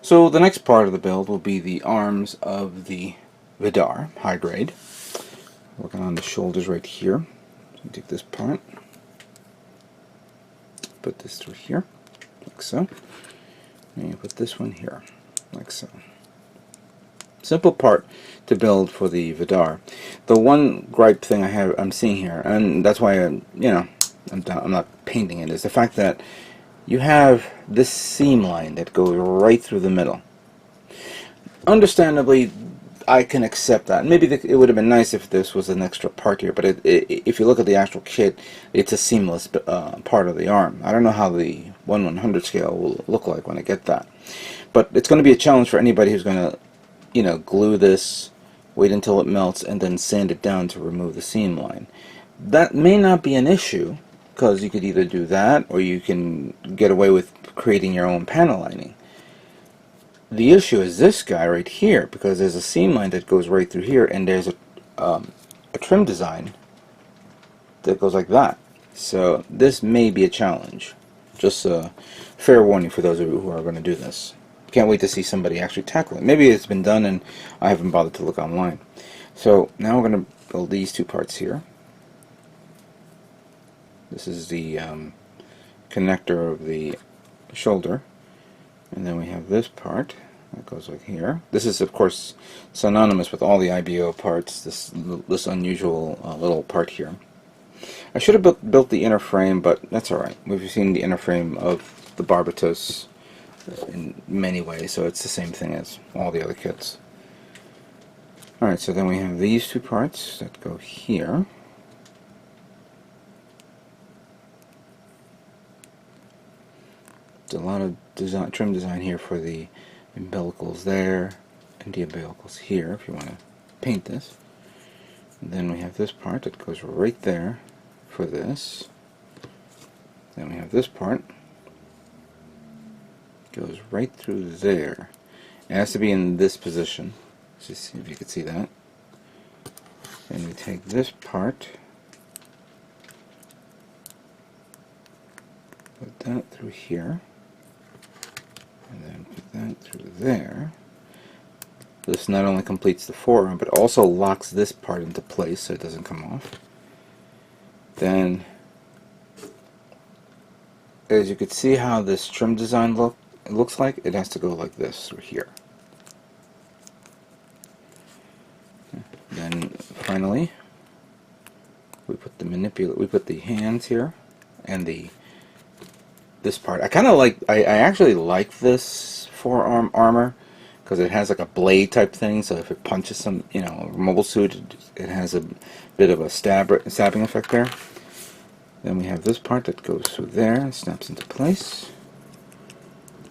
So the next part of the build will be the arms of the Vidar, high grade. Working on the shoulders right here. So take this part, put this through here, like so. And you put this one here, like so. Simple part to build for the Vidar. The one gripe thing I'm seeing here, and that's why I'm not painting it, is the fact that you have this seam line that goes right through the middle. Understandably, I can accept that. Maybe it would have been nice if this was an extra part here, but if you look at the actual kit, it's a seamless part of the arm. I don't know how the 1/100 scale will look like when I get that, but it's going to be a challenge for anybody who's going to, glue this, wait until it melts, and then sand it down to remove the seam line. That may not be an issue, because you could either do that, or you can get away with creating your own panel lining. The issue is this guy right here, because there's a seam line that goes right through here, and there's a trim design that goes like that. So this may be a challenge. Just a fair warning for those of you who are going to do this. Can't wait to see somebody actually tackle it. Maybe it's been done and I haven't bothered to look online. So now we're going to build these two parts here. This is the connector of the shoulder, and then we have this part that goes like here. This is, of course, synonymous with all the IBO parts, this unusual little part here. I should have built the inner frame, but that's alright. We've seen the inner frame of the Barbatos in many ways, so it's the same thing as all the other kits. Alright, so then we have these two parts that go here. There's a lot of trim design here for the umbilicals there, and the umbilicals here, if you want to paint this. And then we have this part that goes right there for this. Then we have this part. Goes right through there. It has to be in this position. Let's just see if you can see that. And we take this part, put that through here, and then put that through there. This not only completes the forearm, but also locks this part into place so it doesn't come off. Then, as you can see how this trim design looks like, it has to go like this through here. Then finally, we put the hands here, and this part. I actually like this forearm armor, because it has like a blade type thing, so if it punches some, mobile suit, it has a bit of a stabbing effect there. Then we have this part that goes through there and snaps into place.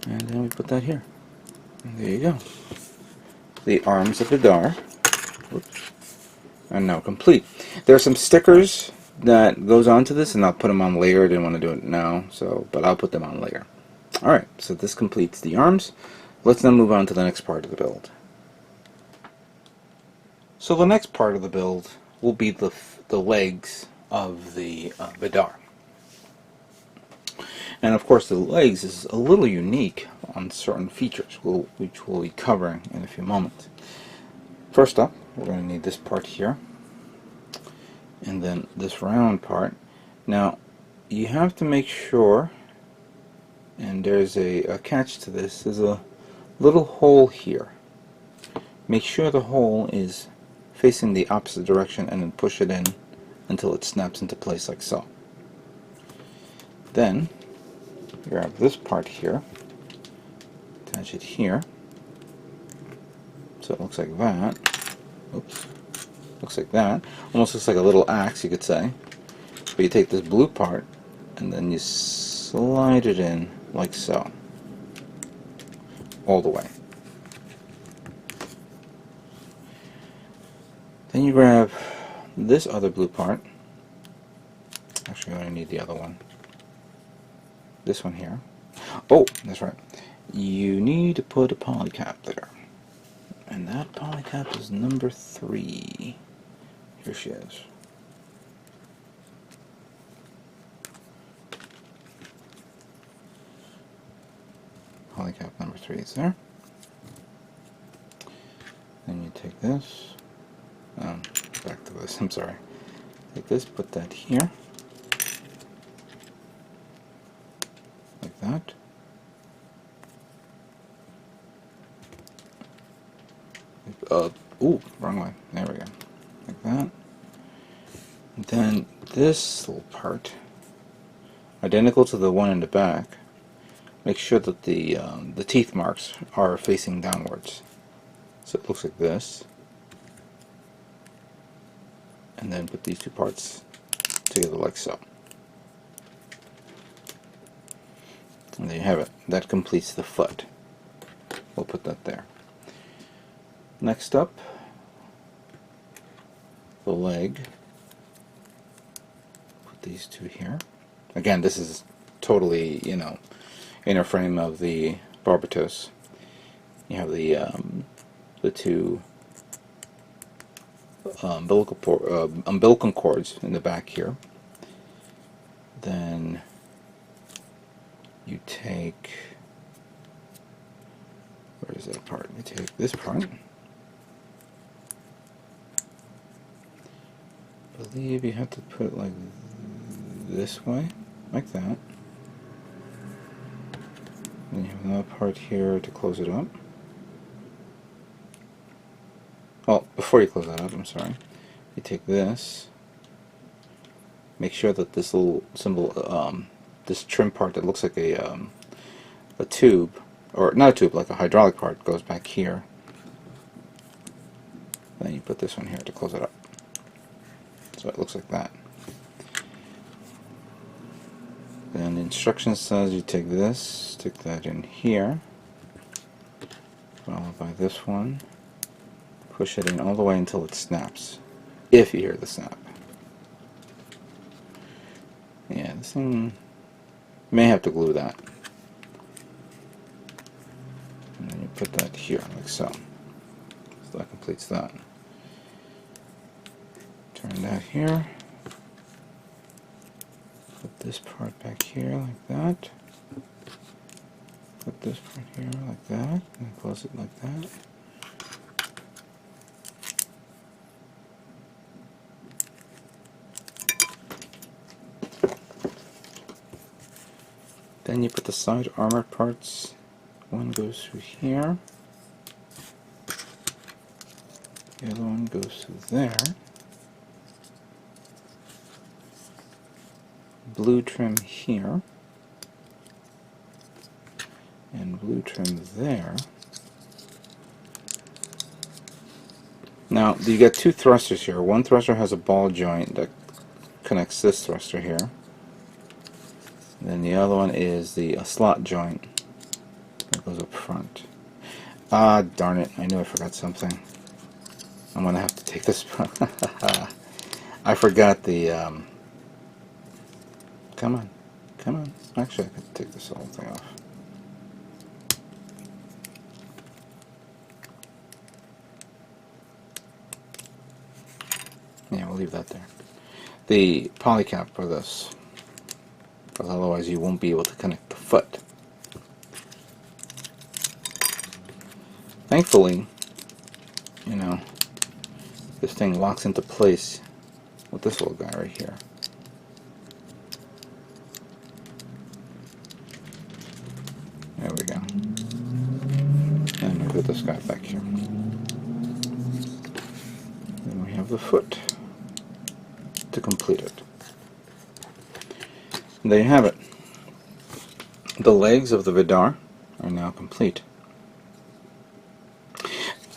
And then we put that here. And there you go. The arms of Vidar are now complete. There are some stickers that goes onto this, and I'll put them on later. I didn't want to do it now, but I'll put them on later. Alright, so this completes the arms. Let's now move on to the next part of the build. So the next part of the build will be the legs of the Vidar. And of course the legs is a little unique on certain features, which we'll be covering in a few moments. First up, we're going to need this part here, and then this round part. Now, you have to make sure, and there's a catch to this, there's a little hole here. Make sure the hole is facing the opposite direction, and then push it in until it snaps into place like so. Then grab this part here, attach it here, so it looks like that. Oops, looks like that. Almost looks like a little axe, you could say. But you take this blue part and then you slide it in like so, all the way. Then you grab this other blue part. Actually, I only need the other one. This one here. Oh, that's right. You need to put a polycap there. And that polycap is number 3. Here she is. Polycap number 3 is there. Then you take this, back to this, I'm sorry. Take this, put that here, like that. Ooh, wrong way. There we go. Like that. And then this little part, identical to the one in the back, make sure that the teeth marks are facing downwards. So it looks like this. And then put these two parts together like so. And there you have it. That completes the foot. We'll put that there. Next up, the leg. Put these two here. Again, this is totally, you know, inner frame of the Barbatos. You have the two umbilical cords in the back here. Then you take, where is that part? You take this part. I believe you have to put it like this way, like that. Then you have another part here to close it up. Well, before you close that up, I'm sorry, you take this, make sure that this little symbol, this trim part that looks like a tube, or not a tube, like a hydraulic part, goes back here. Then you put this one here to close it up. So it looks like that. Then the instruction says you take this, stick that in here, followed by this one, push it in all the way until it snaps, if you hear the snap. Yeah, this thing may have to glue that. And then you put that here, like so. So that completes that. Turn that here. Put this part back here like that. Put this part here like that, and close it like that. Then you put the side armor parts. One goes through here. The other one goes through there. Blue trim here. And blue trim there. Now, you got two thrusters here. One thruster has a ball joint that connects this thruster here. And then the other one is the slot joint that goes up front. Ah, darn it. I knew I forgot something. I'm going to have to take this. I forgot the... Come on. Come on. Actually, I could take this whole thing off. Yeah, we'll leave that there. The polycap for this, because otherwise you won't be able to connect the foot. Thankfully, you know, this thing locks into place with this little guy right here. There we go. And we'll put this guy back here. Then we have the foot to complete it. And there you have it. The legs of the Vidar are now complete.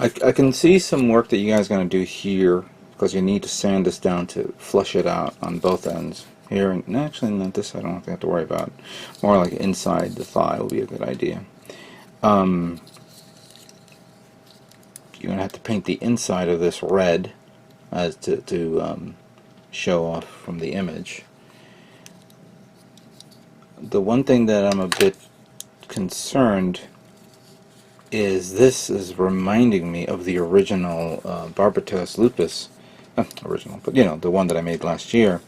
I can see some work that you guys are going to do here, because you need to sand this down to flush it out on both ends. Here, and actually not this side, I don't think I have to worry about. More like inside the thigh will be a good idea. You're going to have to paint the inside of this red as to show off from the image. The one thing that I'm a bit concerned is this is reminding me of the original Barbatos Lupus, not original, but you know, the one that I made last year,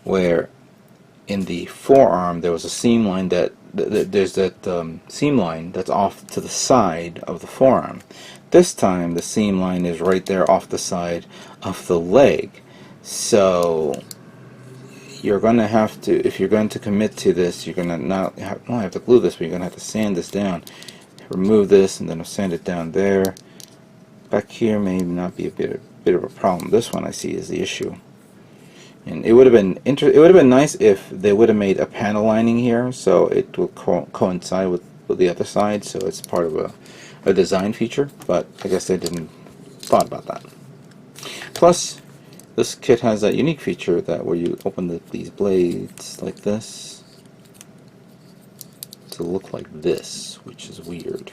where in the forearm there was a seam line there's that seam line that's off to the side of the forearm. This time the seam line is right there off the side of the leg. So you're going to have to, if you're going to commit to this, you're going to not have to glue this, but you're going to have to sand this down. Remove this and then sand it down there. Back here may not be a bit of a problem. This one I see is the issue. And it would have been nice if they would have made a panel lining here, so it will coincide with the other side, so it's part of a design feature. But I guess they didn't thought about that. Plus, this kit has that unique feature that where you open these blades like this to look like this, which is weird.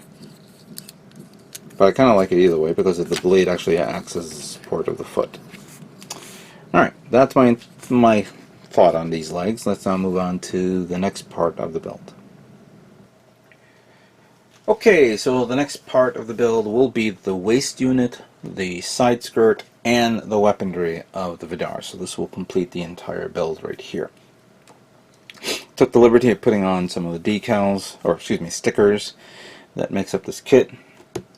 But I kind of like it either way because the blade actually acts as the support of the foot. Alright, that's my thought on these legs. Let's now move on to the next part of the build. Okay, so the next part of the build will be the waist unit, the side skirt, and the weaponry of the Vidar. So this will complete the entire build right here. Took the liberty of putting on some of the decals, or excuse me, stickers that makes up this kit,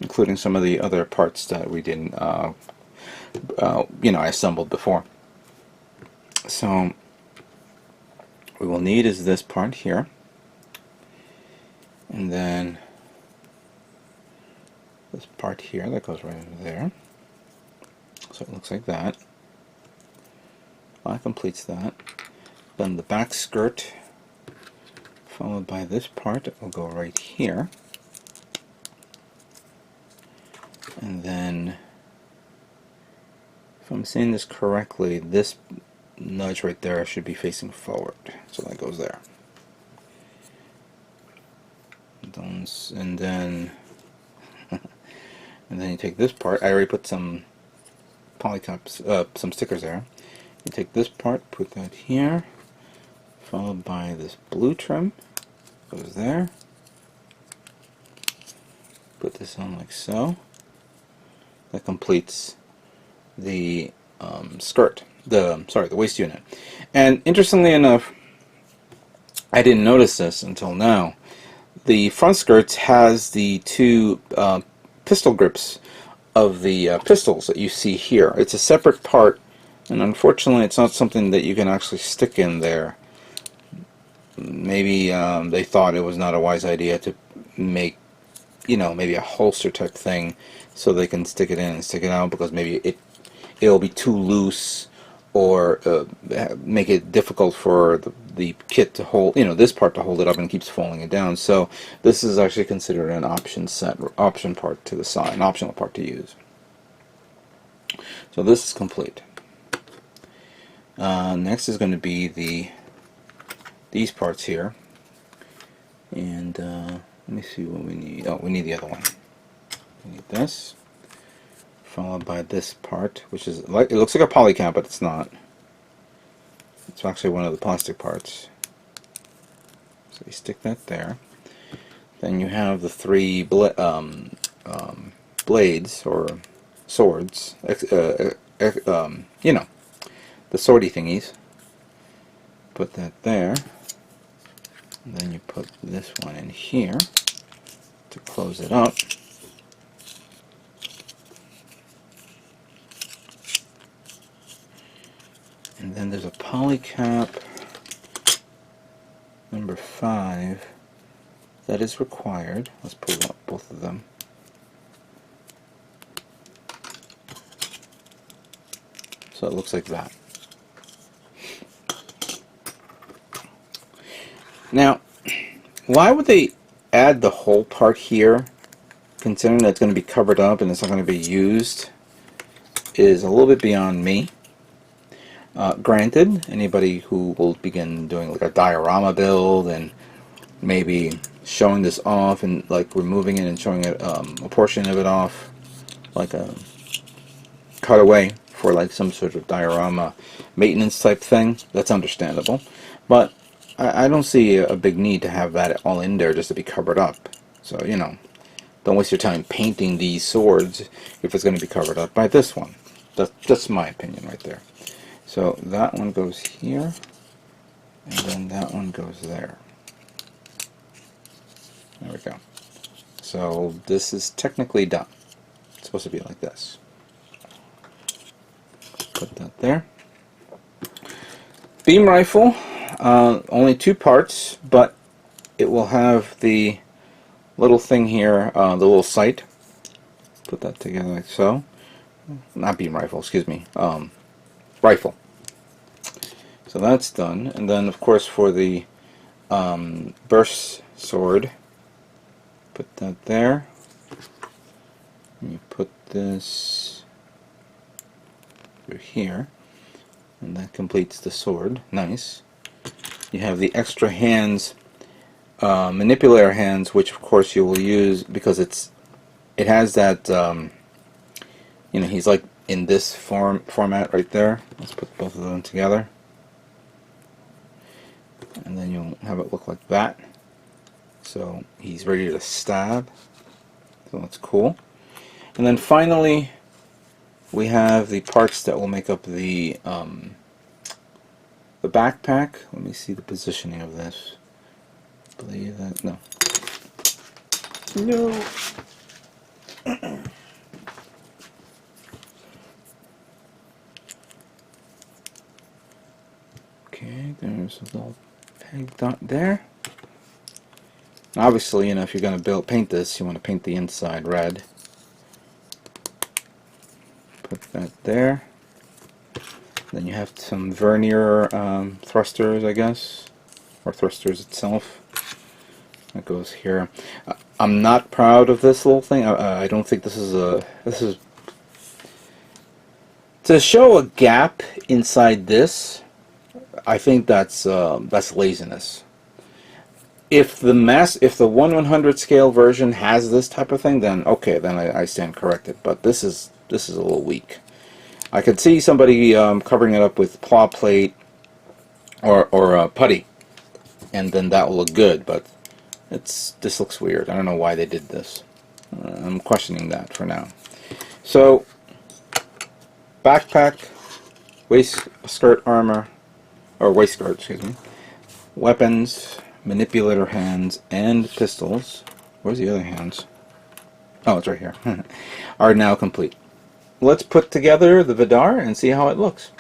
including some of the other parts that we didn't, I assembled before. So what we'll need is this part here, and then this part here that goes right over there. So it looks like that. That completes that. Then the back skirt, followed by this part that will go right here. And then, if I'm saying this correctly, this nudge right there should be facing forward. So that goes there. And then and then you take this part. I already put some polycaps, some stickers there. You take this part, put that here, followed by this blue trim, goes there. Put this on like so. That completes the skirt, the waist unit. And interestingly enough, I didn't notice this until now. The front skirts has the two pistol grips of the pistols that you see here. It's a separate part, and unfortunately it's not something that you can actually stick in there. Maybe they thought it was not a wise idea to make, maybe a holster type thing so they can stick it in and stick it out, because maybe it'll be too loose or make it difficult for the kit to hold, this part to hold it up, and keeps falling it down. So this is actually considered an option part to the side, an optional part to use. So this is complete. Next is going to be these parts here, and let me see what we need. Oh, we need the other one. We need this, followed by this part, which is like, it looks like a polycap, but it's not. It's actually one of the plastic parts. So you stick that there. Then you have the three blades or swords, the swordy thingies. Put that there. And then you put this one in here to close it up. And then there's a polycap number 5 that is required. Let's pull up both of them. So it looks like that. Now, why would they add the whole part here, considering that it's going to be covered up and it's not going to be used, is a little bit beyond me. Granted, anybody who will begin doing like a diorama build and maybe showing this off and like removing it and showing it a portion of it off, like a cutaway for like some sort of diorama maintenance type thing, that's understandable. But I don't see a big need to have that all in there just to be covered up. So, don't waste your time painting these swords if it's going to be covered up by this one. That's my opinion right there. So that one goes here, and then that one goes there. There we go. So this is technically done. supposed to be like this. Put that there. Beam rifle, only 2 parts, but it will have the little thing here, the little sight. Put that together like so. Not beam rifle, excuse me. Rifle. So that's done. And then, of course, for the burst sword, put that there. You put this through here, and that completes the sword. Nice. You have the extra hands, manipulator hands, which of course you will use because it has that you know, he's like in this format right there. Let's put both of them together, and then you'll have it look like that. So he's ready to stab. So that's cool. And then finally, we have the parts that will make up the backpack. Let me see the positioning of this. I believe that no. Okay, there's a little peg dot there. Obviously, you know, if you're going to paint this, you want to paint the inside red. Put that there. Then you have some vernier thrusters, I guess, or thrusters itself. That goes here. I'm not proud of this little thing. I don't think this is to show a gap inside this. I think that's laziness. If the 1/100 scale version has this type of thing, then okay, then I stand corrected. But this is a little weak. I could see somebody covering it up with claw plate or putty, and then that will look good. But this looks weird. I don't know why they did this. I'm questioning that for now. So backpack, waist skirt armor, or waist skirt, excuse me. Weapons, manipulator hands, and pistols. Where's the other hands? Oh, it's right here. Are now complete. Let's put together the Vidar and see how it looks.